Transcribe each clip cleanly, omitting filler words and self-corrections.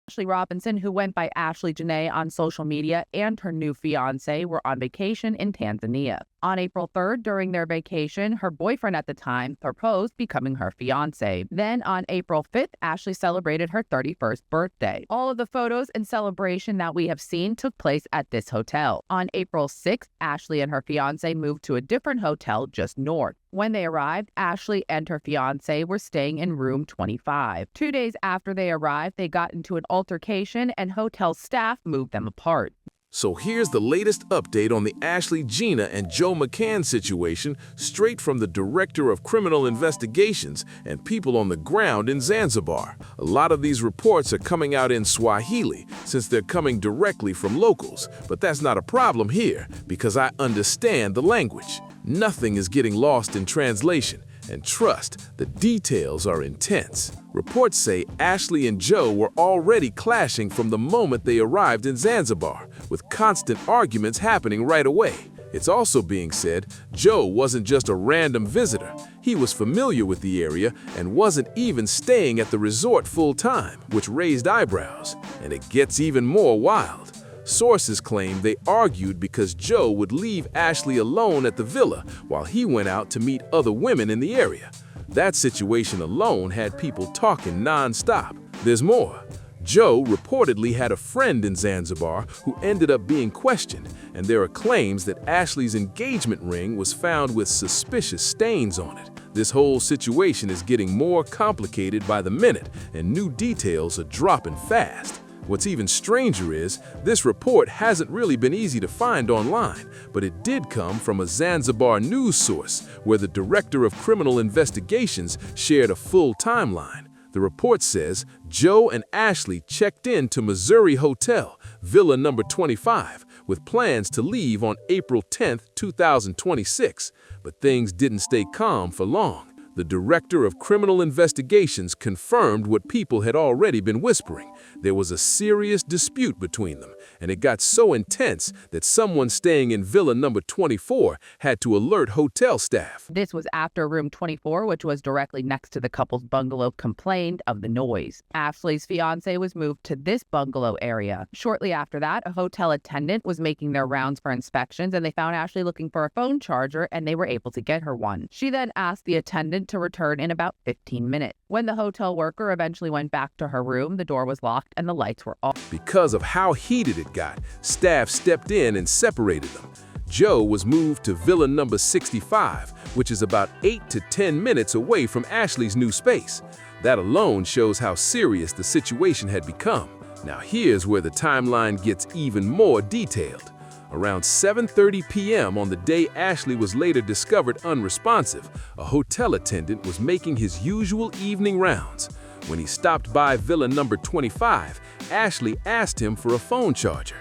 Ashlee Robinson, who went by Ashlee Jenae on social media, and her new fiancé were on vacation in Tanzania. On April 3rd, during their vacation, her boyfriend at the time proposed, becoming her fiancé. Then on April 5th, Ashlee celebrated her 31st birthday. All of the photos and celebration that we have seen took place at this hotel. On April 6th, Ashlee and her fiancé moved to a different hotel just north. When they arrived, Ashlee and her fiancé were staying in room 25. 2 days after they arrived, they got into an altercation and hotel staff moved them apart. So here's the latest update on the Ashlee Jenae and Joe McCann situation, straight from the Director of Criminal Investigations and people on the ground in Zanzibar. A lot of these reports are coming out in Swahili since they're coming directly from locals, but that's not a problem here because I understand the language. Nothing is getting lost in translation. And trust, the details are intense. Reports say Ashlee and Joe were already clashing from the moment they arrived in Zanzibar, with constant arguments happening right away. It's also being said Joe wasn't just a random visitor. He was familiar with the area and wasn't even staying at the resort full-time, which raised eyebrows. And it gets even more wild. Sources claim they argued because Joe would leave Ashlee alone at the villa while he went out to meet other women in the area. That situation alone had people talking non-stop. There's more. Joe reportedly had a friend in Zanzibar who ended up being questioned, and there are claims that Ashlee's engagement ring was found with suspicious stains on it. This whole situation is getting more complicated by the minute, and new details are dropping fast. What's even stranger is, this report hasn't really been easy to find online, but it did come from a Zanzibar news source where the Director of Criminal Investigations shared a full timeline. The report says Joe and Ashlee checked in to Missouri Hotel, Villa number 25, with plans to leave on April 10, 2026, but things didn't stay calm for long. The Director of Criminal Investigations confirmed what people had already been whispering. There was a serious dispute between them, and it got so intense that someone staying in Villa number 24 had to alert hotel staff. This was after room 24, which was directly next to the couple's bungalow, complained of the noise. Ashlee's fiancé was moved to this bungalow area. Shortly after that, a hotel attendant was making their rounds for inspections, and they found Ashlee looking for a phone charger, and they were able to get her one. She then asked the attendant to return in about 15 minutes. When the hotel worker eventually went back to her room, the door was locked and the lights were off. Because of how heated it got, staff stepped in and separated them. Joe was moved to Villa number 65, which is about 8 to 10 minutes away from Ashlee's new space. That alone shows how serious the situation had become. Now here's where the timeline gets even more detailed. Around 7:30 p.m. on the day Ashlee was later discovered unresponsive, a hotel attendant was making his usual evening rounds. When he stopped by Villa number 25, Ashlee asked him for a phone charger.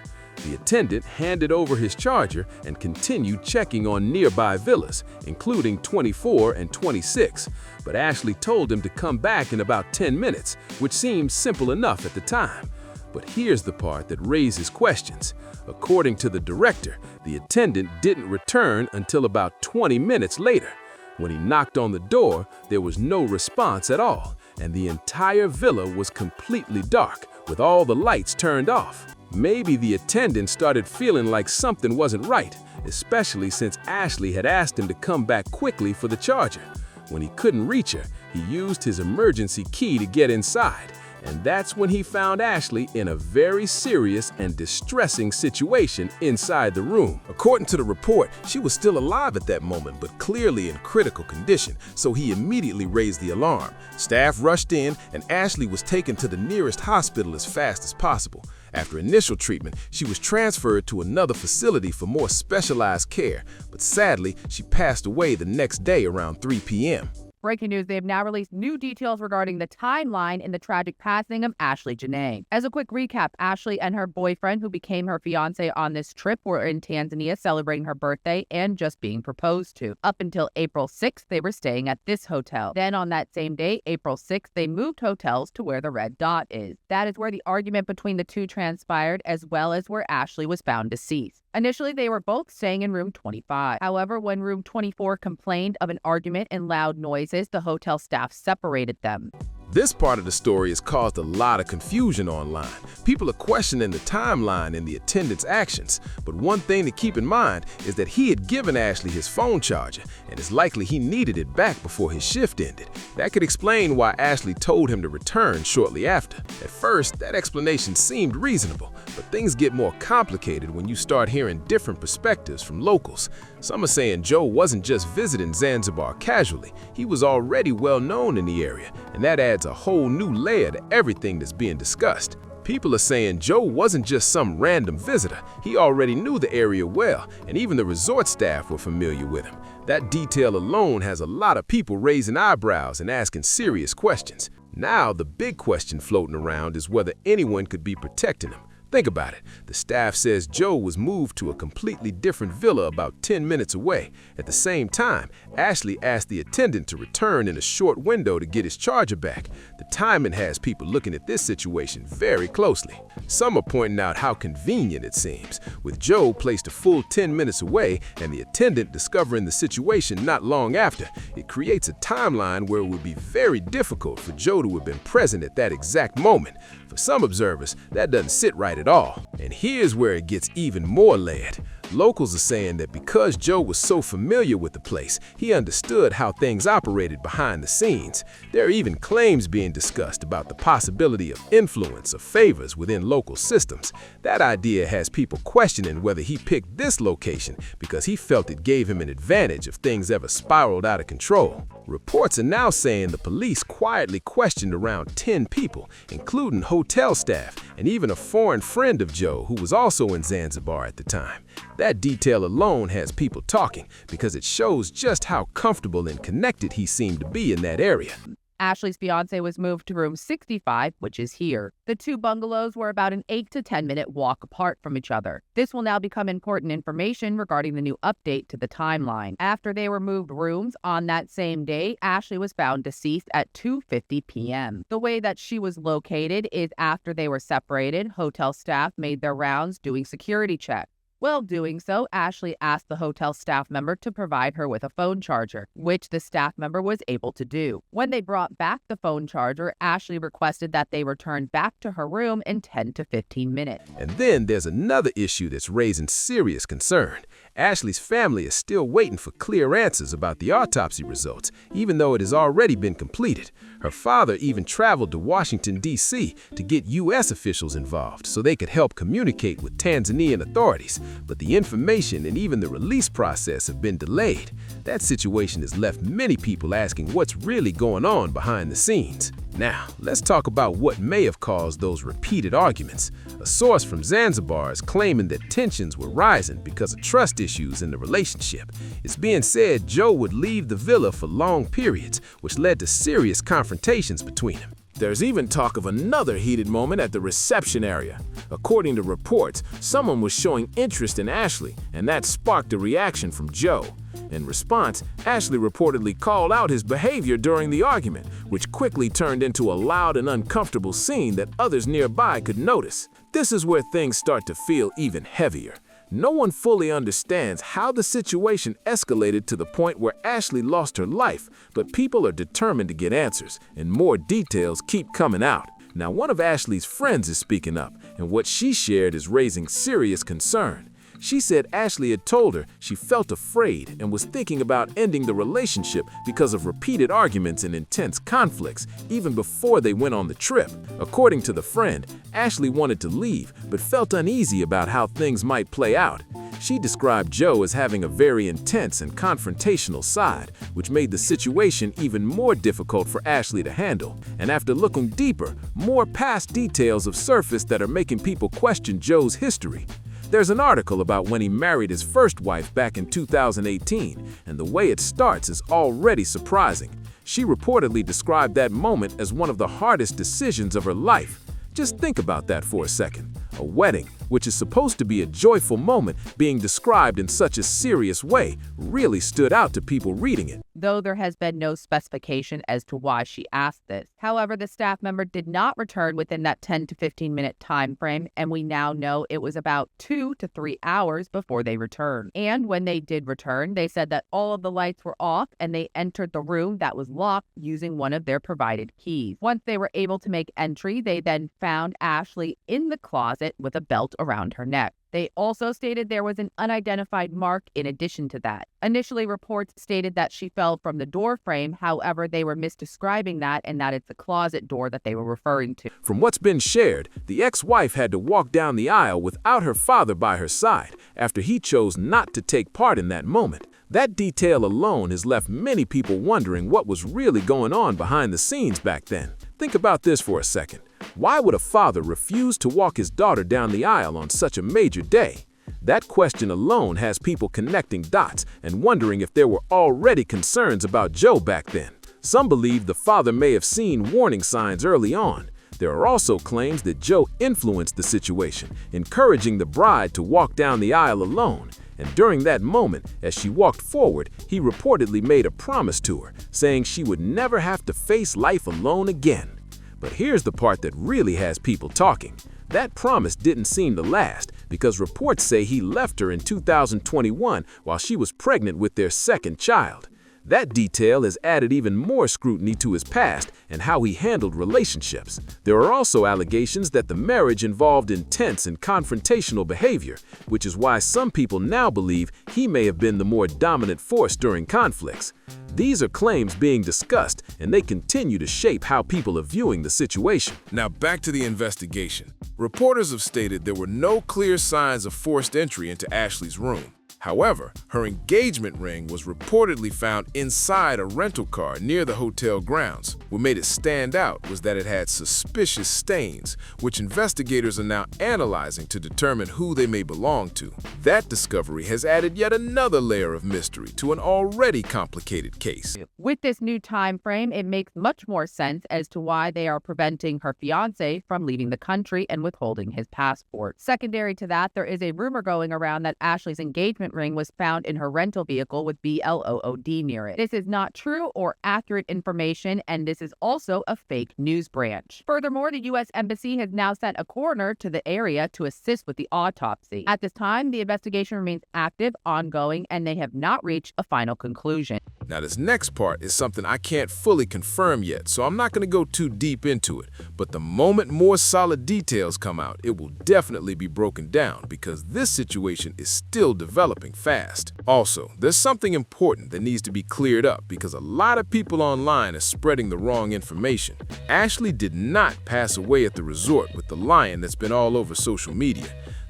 The attendant handed over his charger and continued checking on nearby villas, including 24 and 26. But Ashlee told him to come back in about 10 minutes, which seemed simple enough at the time. But here's the part that raises questions. According to the director, the attendant didn't return until about 20 minutes later. When he knocked on the door, there was no response at all, and the entire villa was completely dark, with all the lights turned off. Maybe the attendant started feeling like something wasn't right, especially since Ashlee had asked him to come back quickly for the charger. When he couldn't reach her, he used his emergency key to get inside. And that's when he found Ashlee in a very serious and distressing situation inside the room. According to the report, she was still alive at that moment, but clearly in critical condition, so he immediately raised the alarm. Staff rushed in, and Ashlee was taken to the nearest hospital as fast as possible. After initial treatment, she was transferred to another facility for more specialized care, but sadly, she passed away the next day around 3 p.m. Breaking news, they have now released new details regarding the timeline in the tragic passing of Ashlee Jenae. As a quick recap, Ashlee and her boyfriend, who became her fiancé on this trip, were in Tanzania celebrating her birthday and just being proposed to. Up until April 6th, they were staying at this hotel. Then on that same day, April 6th, they moved hotels to where the red dot is. That is where the argument between the two transpired, as well as where Ashlee was found deceased. Initially, they were both staying in room 25. However, when room 24 complained of an argument and loud noises, the hotel staff separated them. This part of the story has caused a lot of confusion online. People are questioning the timeline and the attendant's actions, but one thing to keep in mind is that he had given Ashlee his phone charger, and it's likely he needed it back before his shift ended. That could explain why Ashlee told him to return shortly after. At first, that explanation seemed reasonable, but things get more complicated when you start hearing different perspectives from locals. Some are saying Joe wasn't just visiting Zanzibar casually, he was already well known in the area, and that adds a whole new layer to everything that's being discussed. People are saying Joe wasn't just some random visitor, he already knew the area well, and even the resort staff were familiar with him. That detail alone has a lot of people raising eyebrows and asking serious questions. Now, the big question floating around is whether anyone could be protecting him. Think about it. The staff says Joe was moved to a completely different villa about 10 minutes away. At the same time, Ashlee asked the attendant to return in a short window to get his charger back. The timing has people looking at this situation very closely. Some are pointing out how convenient it seems, with Joe placed a full 10 minutes away and the attendant discovering the situation not long after. It creates a timeline where it would be very difficult for Joe to have been present at that exact moment. For some observers, that doesn't sit right at all. And here's where it gets even more layered. Locals are saying that because Joe was so familiar with the place, he understood how things operated behind the scenes. There are even claims being discussed about the possibility of influence or favors within local systems. That idea has people questioning whether he picked this location because he felt it gave him an advantage if things ever spiraled out of control. Reports are now saying the police quietly questioned around 10 people, including hotel staff and even a foreign friend of Joe who was also in Zanzibar at the time. That detail alone has people talking because it shows just how comfortable and connected he seemed to be in that area. Ashlee's fiance was moved to room 65, which is here. The two bungalows were about an 8 to 10 minute walk apart from each other. This will now become important information regarding the new update to the timeline. After they were moved rooms on that same day, Ashlee was found deceased at 2:50 p.m. The way that she was located is after they were separated, hotel staff made their rounds doing security checks. While doing so, Ashlee asked the hotel staff member to provide her with a phone charger, which the staff member was able to do. When they brought back the phone charger, Ashlee requested that they return back to her room in 10 to 15 minutes. And then there's another issue that's raising serious concern. Ashlee's family is still waiting for clear answers about the autopsy results, even though it has already been completed. Her father even traveled to Washington, D.C. to get U.S. officials involved so they could help communicate with Tanzanian authorities, but the information and even the release process have been delayed. That situation has left many people asking what's really going on behind the scenes. Now, let's talk about what may have caused those repeated arguments. A source from Zanzibar is claiming that tensions were rising because of trust issues in the relationship. It's being said Joe would leave the villa for long periods, which led to serious confrontations between them. There's even talk of another heated moment at the reception area. According to reports, someone was showing interest in Ashlee, and that sparked a reaction from Joe. In response, Ashlee reportedly called out his behavior during the argument, which quickly turned into a loud and uncomfortable scene that others nearby could notice. This is where things start to feel even heavier. No one fully understands how the situation escalated to the point where Ashlee lost her life, but people are determined to get answers, and more details keep coming out. Now, one of Ashlee's friends is speaking up, and what she shared is raising serious concern. She said Ashlee had told her she felt afraid and was thinking about ending the relationship because of repeated arguments and intense conflicts, even before they went on the trip. According to the friend, Ashlee wanted to leave, but felt uneasy about how things might play out. She described Joe as having a very intense and confrontational side, which made the situation even more difficult for Ashlee to handle. And after looking deeper, more past details have surfaced that are making people question Joe's history. There's an article about when he married his first wife back in 2018, and the way it starts is already surprising. She reportedly described that moment as one of the hardest decisions of her life. Just think about that for a second. A wedding, which is supposed to be a joyful moment, being described in such a serious way, really stood out to people reading it. Though there has been no specification as to why she asked this. However, the staff member did not return within that 10 to 15-minute time frame, and we now know it was about 2 to 3 hours before they returned. And when they did return, they said that all of the lights were off and they entered the room that was locked using one of their provided keys. Once they were able to make entry, they then found Ashlee in the closet with a belt around her neck. They also stated there was an unidentified mark in addition to that. Initially, reports stated that she fell from the door frame. However, they were misdescribing that and that it's the closet door that they were referring to. From what's been shared, the ex-wife had to walk down the aisle without her father by her side after he chose not to take part in that moment. That detail alone has left many people wondering what was really going on behind the scenes back then. Think about this for a second. Why would a father refuse to walk his daughter down the aisle on such a major day? That question alone has people connecting dots and wondering if there were already concerns about Joe back then. Some believe the father may have seen warning signs early on. There are also claims that Joe influenced the situation, encouraging the bride to walk down the aisle alone. And during that moment, as she walked forward, he reportedly made a promise to her, saying she would never have to face life alone again. But here's the part that really has people talking. That promise didn't seem to last because reports say he left her in 2021 while she was pregnant with their second child. That detail has added even more scrutiny to his past and how he handled relationships. There are also allegations that the marriage involved intense and confrontational behavior, which is why some people now believe he may have been the more dominant force during conflicts. These are claims being discussed, and they continue to shape how people are viewing the situation. Now back to the investigation. Reporters have stated there were no clear signs of forced entry into Ashlee's room. However, her engagement ring was reportedly found inside a rental car near the hotel grounds. What made it stand out was that it had suspicious stains, which investigators are now analyzing to determine who they may belong to. That discovery has added yet another layer of mystery to an already complicated case. With this new time frame, it makes much more sense as to why they are preventing her fiancé from leaving the country and withholding his passport. Secondary to that, there is a rumor going around that Ashlee's engagement ring was found in her rental vehicle with BLOOD near it. This is not true or accurate information, and this is also a fake news branch. Furthermore, the U.S. Embassy has now sent a coroner to the area to assist with the autopsy. At this time, the investigation remains active, ongoing, and they have not reached a final conclusion. Now this next part is something I can't fully confirm yet, so I'm not going to go too deep into it. But the moment more solid details come out, it will definitely be broken down because this situation is still developing fast. Also, there's something important that needs to be cleared up because a lot of people online are spreading the wrong information. Ashlee did not pass away at the resort with the lion that's been all over social media.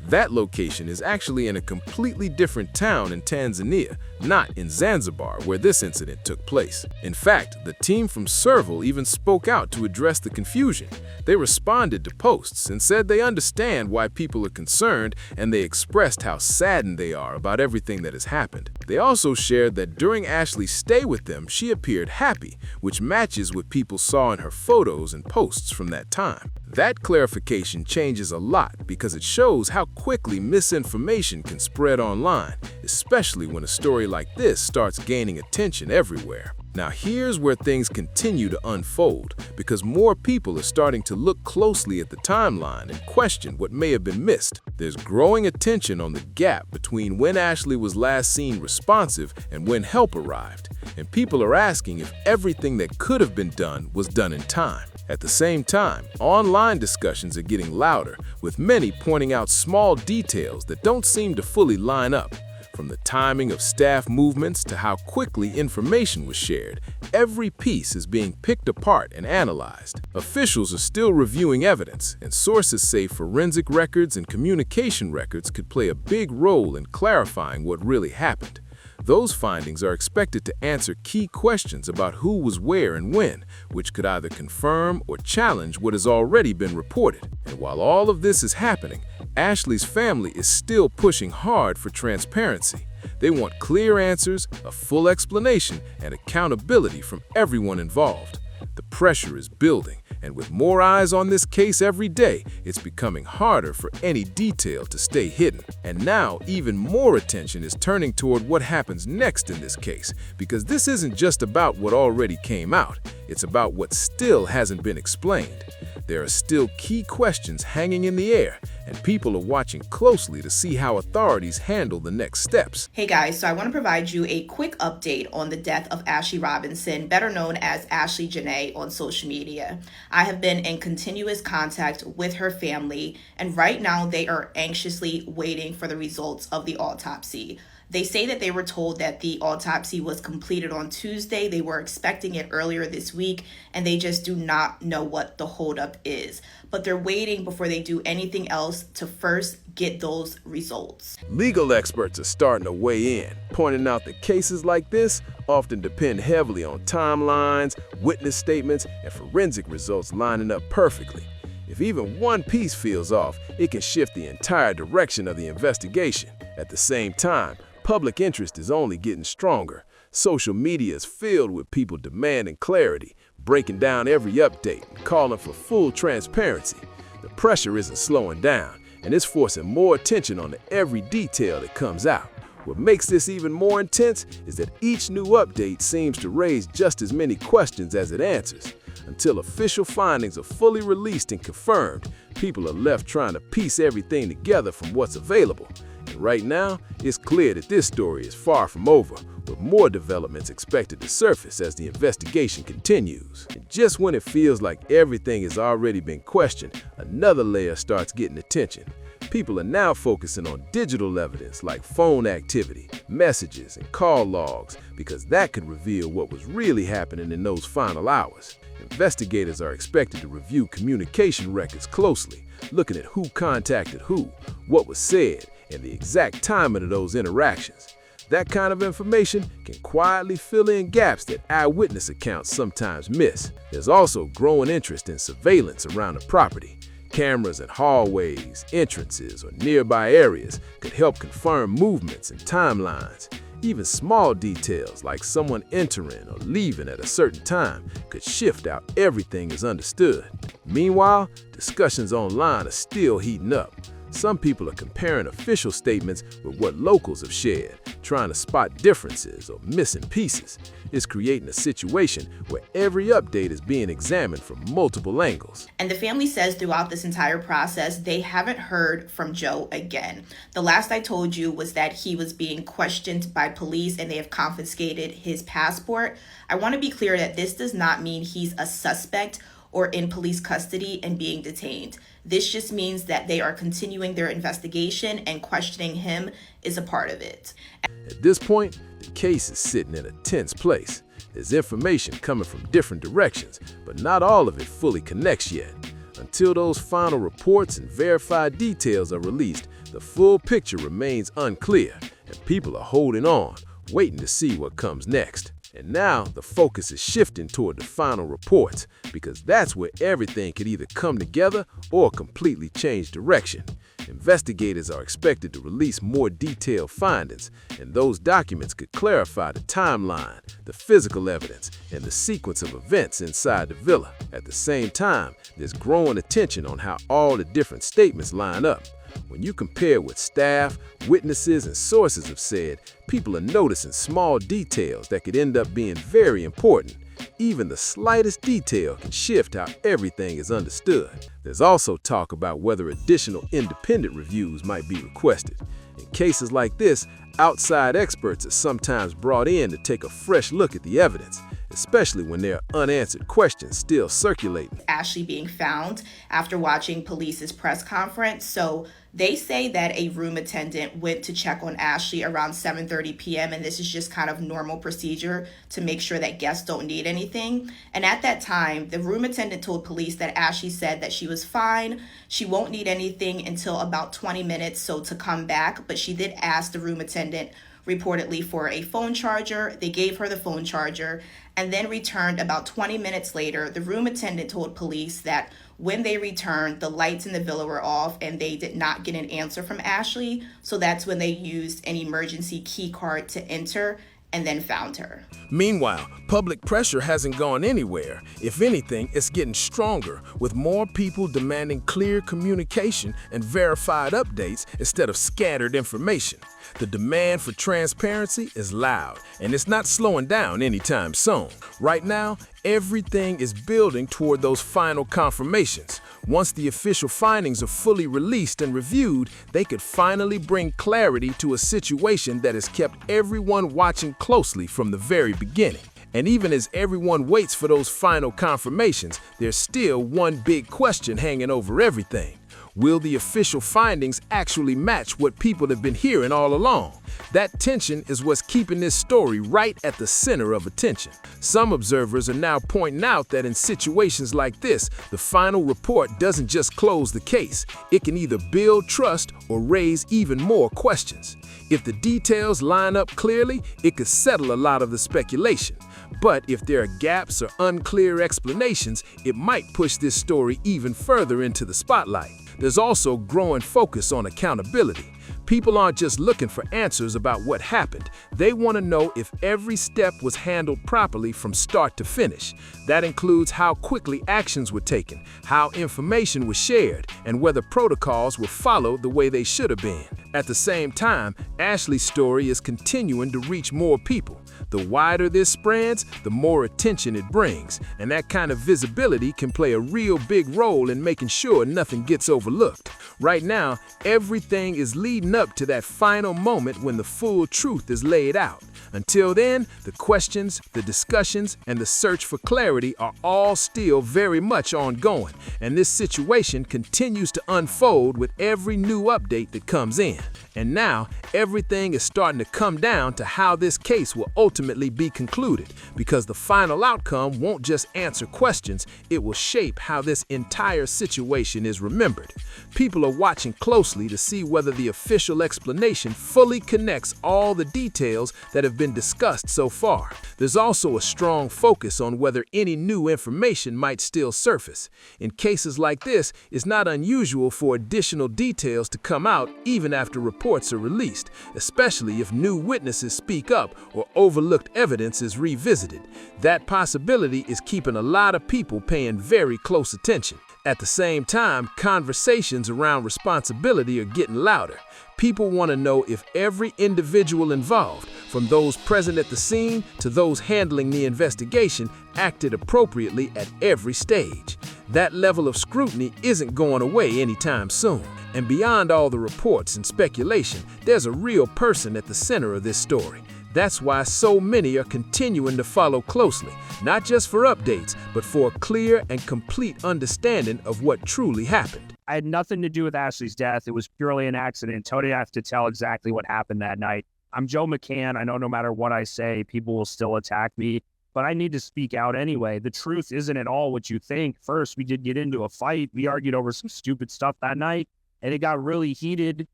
That location is actually in a completely different town in Tanzania, not in Zanzibar, where this incident took place. In fact, the team from Serval even spoke out to address the confusion. They responded to posts and said they understand why people are concerned, and they expressed how saddened they are about everything that has happened. They also shared that during Ashlee's stay with them, she appeared happy, which matches what people saw in her photos and posts from that time. That clarification changes a lot because it shows how quickly misinformation can spread online, especially when a story like this starts gaining attention everywhere. Now here's where things continue to unfold because more people are starting to look closely at the timeline and question what may have been missed. There's growing attention on the gap between when Ashlee was last seen responsive and when help arrived, and people are asking if everything that could have been done was done in time. At the same time, online discussions are getting louder, with many pointing out small details that don't seem to fully line up. From the timing of staff movements to how quickly information was shared, every piece is being picked apart and analyzed. Officials are still reviewing evidence, and sources say forensic records and communication records could play a big role in clarifying what really happened. Those findings are expected to answer key questions about who was where and when, which could either confirm or challenge what has already been reported. And while all of this is happening, Ashlee's family is still pushing hard for transparency. They want clear answers, a full explanation, and accountability from everyone involved. The pressure is building, And with more eyes on this case every day, it's becoming harder for any detail to stay hidden. And now, even more attention is turning toward what happens next in this case, because this isn't just about what already came out, it's about what still hasn't been explained. There are still key questions hanging in the air, and people are watching closely to see how authorities handle the next steps. Hey guys, so I want to provide you a quick update on the death of Ashlee Robinson, better known as Ashlee Jenae on social media. I have been in continuous contact with her family, and right now they are anxiously waiting for the results of the autopsy. They say that they were told that the autopsy was completed on Tuesday. They were expecting it earlier this week, and they just do not know what the holdup is. But they're waiting before they do anything else to first get those results. Legal experts are starting to weigh in, pointing out that cases like this often depend heavily on timelines, witness statements, and forensic results lining up perfectly. If even one piece feels off, it can shift the entire direction of the investigation. At the same time, public interest is only getting stronger. Social media is filled with people demanding clarity, breaking down every update, and calling for full transparency. The pressure isn't slowing down, and it's forcing more attention on every detail that comes out. What makes this even more intense is that each new update seems to raise just as many questions as it answers. Until official findings are fully released and confirmed, people are left trying to piece everything together from what's available. And right now, it's clear that this story is far from over, with more developments expected to surface as the investigation continues. And just when it feels like everything has already been questioned, another layer starts getting attention. People are now focusing on digital evidence like phone activity, messages, and call logs, because that could reveal what was really happening in those final hours. Investigators are expected to review communication records closely, looking at who contacted who, what was said, and the exact timing of those interactions. That kind of information can quietly fill in gaps that eyewitness accounts sometimes miss. There's also growing interest in surveillance around the property. Cameras in hallways, entrances, or nearby areas could help confirm movements and timelines. Even small details like someone entering or leaving at a certain time could shift how everything is understood. Meanwhile, discussions online are still heating up. Some people are comparing official statements with what locals have shared, trying to spot differences or missing pieces. It's creating a situation where every update is being examined from multiple angles. And the family says throughout this entire process, they haven't heard from Joe again. The last I told you was that he was being questioned by police and they have confiscated his passport. I want to be clear that this does not mean he's a suspect or in police custody and being detained. This just means that they are continuing their investigation and questioning him is a part of it. At this point, the case is sitting in a tense place. There's information coming from different directions, but not all of it fully connects yet. Until those final reports and verified details are released, the full picture remains unclear, and people are holding on, waiting to see what comes next. And now the focus is shifting toward the final reports, because that's where everything could either come together or completely change direction. Investigators are expected to release more detailed findings, and those documents could clarify the timeline, the physical evidence, and the sequence of events inside the villa. At the same time, there's growing attention on how all the different statements line up. When you compare what staff, witnesses, and sources have said, people are noticing small details that could end up being very important. Even the slightest detail can shift how everything is understood. There's also talk about whether additional independent reviews might be requested. In cases like this, outside experts are sometimes brought in to take a fresh look at the evidence, especially when there are unanswered questions still circulating. Ashlee being found after watching police's press conference. So they say that a room attendant went to check on Ashlee around 7:30 p.m. and this is just kind of normal procedure to make sure that guests don't need anything. And at that time, the room attendant told police that Ashlee said that she was fine. She won't need anything until about 20 minutes, so to come back. But she did ask the room attendant reportedly for a phone charger. They gave her the phone charger and then returned about 20 minutes later. The room attendant told police that when they returned, the lights in the villa were off and they did not get an answer from Ashlee. So that's when they used an emergency key card to enter and then found her. Meanwhile, public pressure hasn't gone anywhere. If anything, it's getting stronger, with more people demanding clear communication and verified updates instead of scattered information. The demand for transparency is loud, and it's not slowing down anytime soon. Right now, everything is building toward those final confirmations. Once the official findings are fully released and reviewed, they could finally bring clarity to a situation that has kept everyone watching closely from the very beginning. And even as everyone waits for those final confirmations, there's still one big question hanging over everything. Will the official findings actually match what people have been hearing all along? That tension is what's keeping this story right at the center of attention. Some observers are now pointing out that in situations like this, the final report doesn't just close the case. It can either build trust or raise even more questions. If the details line up clearly, it could settle a lot of the speculation. But if there are gaps or unclear explanations, it might push this story even further into the spotlight. There's also growing focus on accountability. People aren't just looking for answers about what happened. They want to know if every step was handled properly from start to finish. That includes how quickly actions were taken, how information was shared, and whether protocols were followed the way they should have been. At the same time, Ashlee's story is continuing to reach more people. The wider this spreads, the more attention it brings, and that kind of visibility can play a real big role in making sure nothing gets overlooked. Right now, everything is leading up to that final moment when the full truth is laid out. Until then, the questions, the discussions, and the search for clarity are all still very much ongoing, and this situation continues to unfold with every new update that comes in. And now, everything is starting to come down to how this case will ultimately be concluded, because the final outcome won't just answer questions, it will shape how this entire situation is remembered. People are watching closely to see whether the official explanation fully connects all the details that have been discussed so far. There's also a strong focus on whether any new information might still surface. In cases like this, it's not unusual for additional details to come out even after reports are released, especially if new witnesses speak up or overlooked evidence is revisited. That possibility is keeping a lot of people paying very close attention. At the same time, conversations around responsibility are getting louder. People want to know if every individual involved, from those present at the scene to those handling the investigation, acted appropriately at every stage. That level of scrutiny isn't going away anytime soon. And beyond all the reports and speculation, there's a real person at the center of this story. That's why so many are continuing to follow closely, not just for updates, but for a clear and complete understanding of what truly happened. I had nothing to do with Ashlee's death. It was purely an accident. Tony, I have to tell exactly what happened that night. I'm Joe McCann. I know no matter what I say, people will still attack me, but I need to speak out anyway. The truth isn't at all what you think. First, we did get into a fight. We argued over some stupid stuff that night, and it got really heated.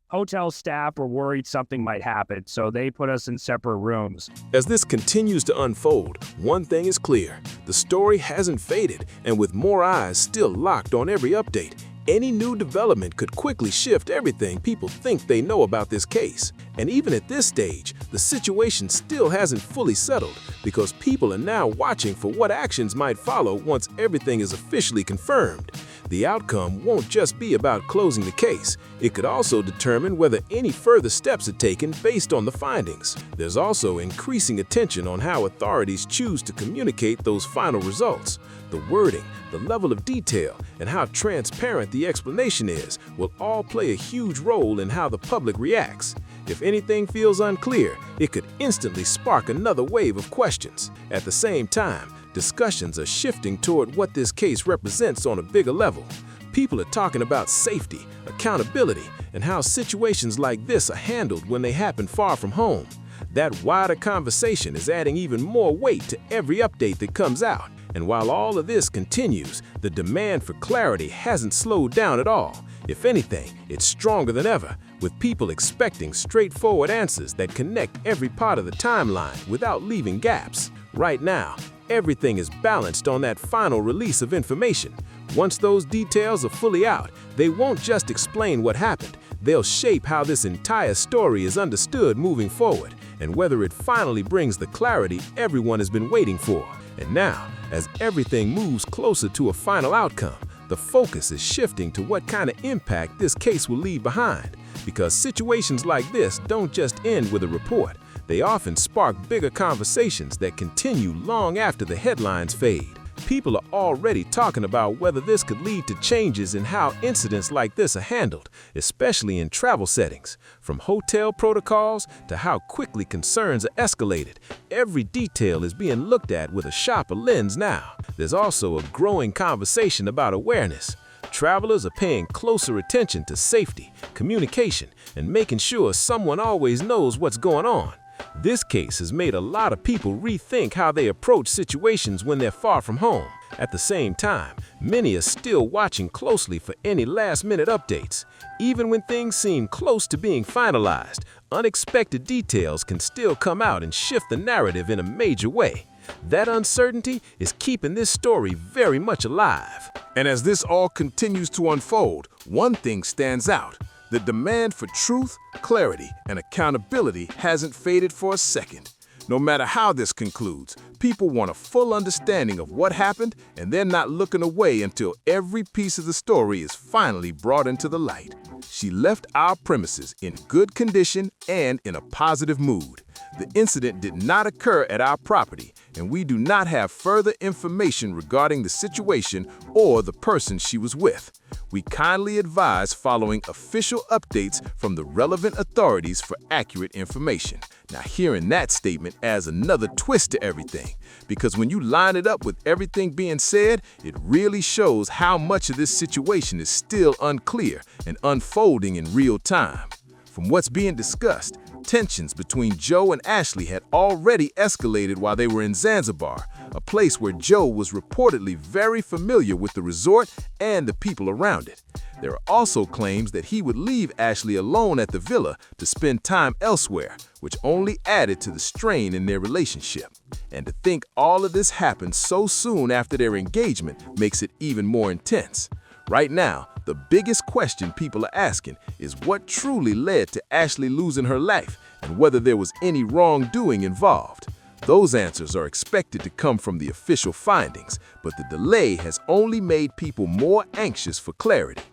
Hotel staff were worried something might happen, so they put us in separate rooms. As this continues to unfold, one thing is clear. The story hasn't faded, and with more eyes still locked on every update, any new development could quickly shift everything people think they know about this case. And even at this stage, the situation still hasn't fully settled because people are now watching for what actions might follow once everything is officially confirmed. The outcome won't just be about closing the case. It could also determine whether any further steps are taken based on the findings. There's also increasing attention on how authorities choose to communicate those final results. The wording, the level of detail, and how transparent the explanation is will all play a huge role in how the public reacts. If anything feels unclear, it could instantly spark another wave of questions. At the same time, discussions are shifting toward what this case represents on a bigger level. People are talking about safety, accountability, and how situations like this are handled when they happen far from home. That wider conversation is adding even more weight to every update that comes out. And while all of this continues, the demand for clarity hasn't slowed down at all. If anything, it's stronger than ever, with people expecting straightforward answers that connect every part of the timeline without leaving gaps. Right now, everything is balanced on that final release of information. Once those details are fully out, they won't just explain what happened. They'll shape how this entire story is understood moving forward. and whether it finally brings the clarity everyone has been waiting for. And now, as everything moves closer to a final outcome, the focus is shifting to what kind of impact this case will leave behind. Because situations like this don't just end with a report. They often spark bigger conversations that continue long after the headlines fade. People are already talking about whether this could lead to changes in how incidents like this are handled, especially in travel settings. From hotel protocols to how quickly concerns are escalated, every detail is being looked at with a sharper lens now. There's also a growing conversation about awareness. Travelers are paying closer attention to safety, communication, and making sure someone always knows what's going on. This case has made a lot of people rethink how they approach situations when they're far from home. At the same time, many are still watching closely for any last-minute updates. Even when things seem close to being finalized, unexpected details can still come out and shift the narrative in a major way. That uncertainty is keeping this story very much alive. And as this all continues to unfold, one thing stands out. The demand for truth, clarity, and accountability hasn't faded for a second. No matter how this concludes, people want a full understanding of what happened, and they're not looking away until every piece of the story is finally brought into the light. She left our premises in good condition and in a positive mood. The incident did not occur at our property, and we do not have further information regarding the situation or the person she was with. We kindly advise following official updates from the relevant authorities for accurate information. Now, hearing that statement adds another twist to everything, because when you line it up with everything being said, it really shows how much of this situation is still unclear and unfolding in real time. From what's being discussed, tensions between Joe and Ashlee had already escalated while they were in Zanzibar, a place where Joe was reportedly very familiar with the resort and the people around it. There are also claims that he would leave Ashlee alone at the villa to spend time elsewhere, which only added to the strain in their relationship. And to think all of this happened so soon after their engagement makes it even more intense. Right now, the biggest question people are asking is what truly led to Ashlee losing her life and whether there was any wrongdoing involved. Those answers are expected to come from the official findings, but the delay has only made people more anxious for clarity.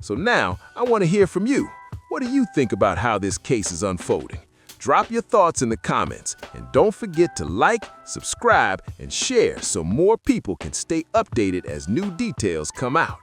So now, I want to hear from you. What do you think about how this case is unfolding? Drop your thoughts in the comments, and don't forget to like, subscribe, and share so more people can stay updated as new details come out.